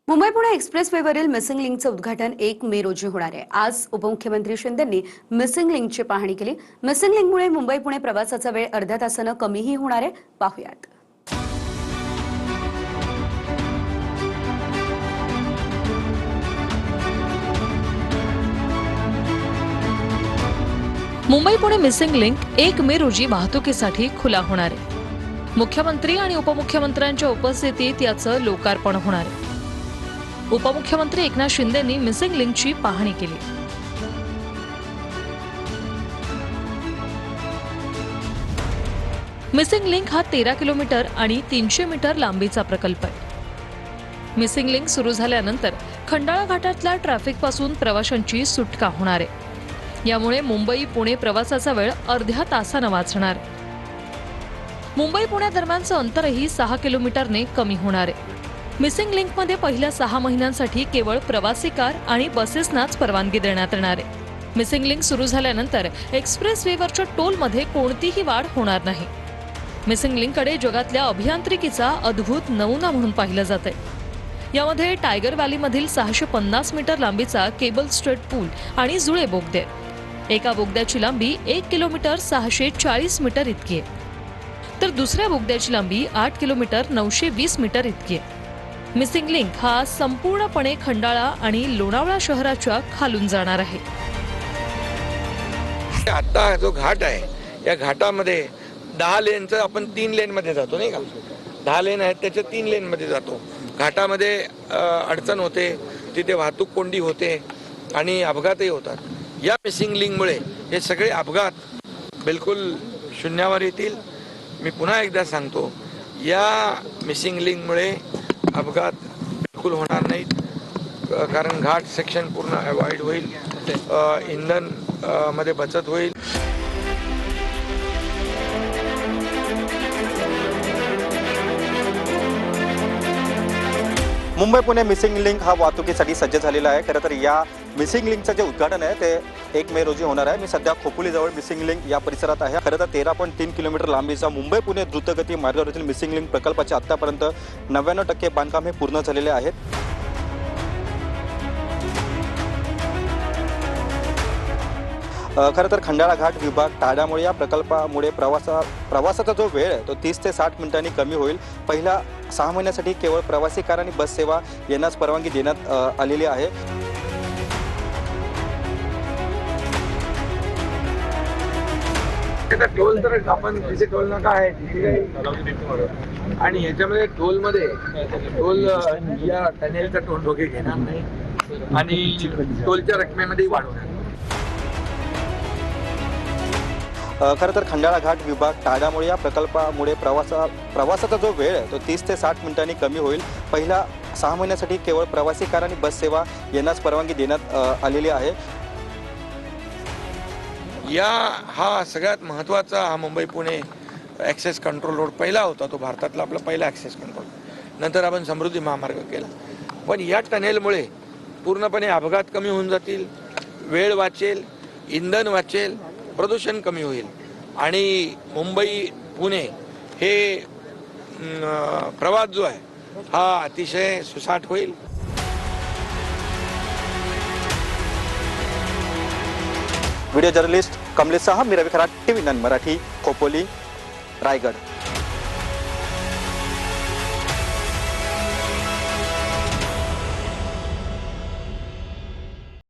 Mumbai Pune एक्सप्रेसवेवरील missing लिंकचं उद्घाटन 1 मे रोजी होणार आहे। आज उपमुख्यमंत्री शिंदेंनी मिसिंग लिंकची पाहणी केली। मिसिंग लिंकमुळे मुंबई पुणे प्रवासाचा वेळ अर्ध्या तासानं कमीही होणार आहे। पाहूयात। मुंबई पुणे मिसिंग लिंक 1 मे रोजी वाहतुकीसाठी खुला होणार आहे। मुख्यमंत्री आणि उपमुख्यमंत्र्यांच्या उपस्थितीत याचं लोकार्पण होणार आहे। उपमुख्यमंत्री एकनाथ शिंदेंनी मिसिंग लिंकची पाहणी केली। मिसिंग लिंक हा 13 किलोमीटर आणि 300 मीटर लांबीचा प्रकल्प आहे। मिसिंग लिंक सुरू झाल्यानंतर खंडाळा घाटातल्या ट्रॅफिक पासून प्रवाशांची सुटका होणार आहे। यामुळे मुंबई पुणे प्रवासाचा वेळ अर्ध्या तासानं वाचणार। मुंबई पुणे दरम्यानचं अंतरही 6 किलोमीटरने कमी होणार आहे। मिसिंग लिंकमध्ये पहिल्या 6 महिन्यांसाठी केवळ प्रवासी कार आणि बसेसनाच परवानगी देण्यात येणार आहे। मिसिंग लिंक सुरू झाल्यानंतर एक्सप्रेसवेवरच्या टोलमध्ये कोणतीही वाढ होणार नाही। मिसिंग लिंककडे जगातल्या अभियांत्रिकीचा अद्भुत नमुना म्हणून पाहिलं जातंय। यामध्ये टायगर व्हॅलीमधील 650 मीटर लांबीचा केबल स्ट्रेट पूल आणि जुळे बोगदे आहेत। एका बोगद्याची लांबी 1 किलोमीटर 640 मीटर इतकी आहे, तर दुसऱ्या बोगद्याची लांबी 8 किलोमीटर 920 मीटर इतकी आहे। मिसिंग लिंक हा संपूर्णपणे खंडाळा आणि लोणावळा शहराच्या खालून जाणार आहे। आता जो घाट आहे या घाटामध्ये 10 लेनचं आपण 3 लेन मध्ये जातो नाही का। 10 लेन आहेत त्याच्या 3 लेन मध्ये जातो। घाटामध्ये अडचण होते, तिथे वाहतूक कोंडी होते आणि अपघातही होतात। या मिसिंग लिंकमुळे हे सगळे अपघात बिलकुल शून्यावर येतील। मी पुन्हा एकदा सांगतो, या मिसिंग लिंकमुळे अपघात बिलकुल होणार नाहीत, कारण घाट सेक्शन पूर्ण अवॉइड होईल, इंधन मध्ये बचत होईल। मुंबई पुणे मिसिंग लिंक हा वाहतुकीसाठी सज्ज झालेला आहे। खरं तर या मिसिंग लिंकचं जे उद्घाटन आहे ते 1 मे रोजी होणार आहे। मी सध्या खोपोलीजवळ मिसिंग लिंक या परिसरात आहे। खरं तर 13.3 किलोमीटर लांबीचा मुंबई पुणे द्रुतगती मार्गावरील मिसिंग लिंक प्रकल्पाचे आतापर्यंत 99% बांधकाम हे पूर्ण झालेले आहेत। खरं तर खंडाळा घाट विभाग टाळल्यामुळे या प्रकल्पामुळे प्रवासाचा जो वेळ आहे तो 30 ते 60 मिनिटांनी कमी होईल। पहिल्या 6 महिन्यासाठी केवळ प्रवासी कार आणि बस सेवा यांनाच परवानगी देण्यात आलेली आहे। टोल तर आपण तिथे टोल नाका आहे आणि ह्याच्यामध्ये टोल या टनेलचा टोल दोघे घेणार नाही आणि टोलच्या रकमेमध्ये वाढ होणार। खरं तर खंडाळा घाट विभाग टाळल्यामुळे या प्रकल्पामुळे प्रवासाचा जो वेळ आहे तो 30 ते 60 मिनिटांनी कमी होईल। पहिल्या 6 महिन्यासाठी केवळ प्रवासी कार आणि बस सेवा यांनाच परवानगी देण्यात आलेली आहे। हा सगळ्यात महत्त्वाचा हा Mumbai Pune access control road पहिला होता, तो भारतातला आपला पहिला ॲक्सेस कंट्रोल। नंतर आपण समृद्धी महामार्ग केला, पण या टनेलमुळे पूर्णपणे अपघात कमी होऊन जातील, वेळ वाचेल, इंधन वाचेल, प्रदूषण कमी होईल आणि मुंबई पुणे हे प्रवास जो आहे हा अतिशय सुसाट होईल। व्हिडिओ जर्नलिस्ट कमलेश साहा, मी रवी खरात, TV9 मराठी, खोपोली, रायगड।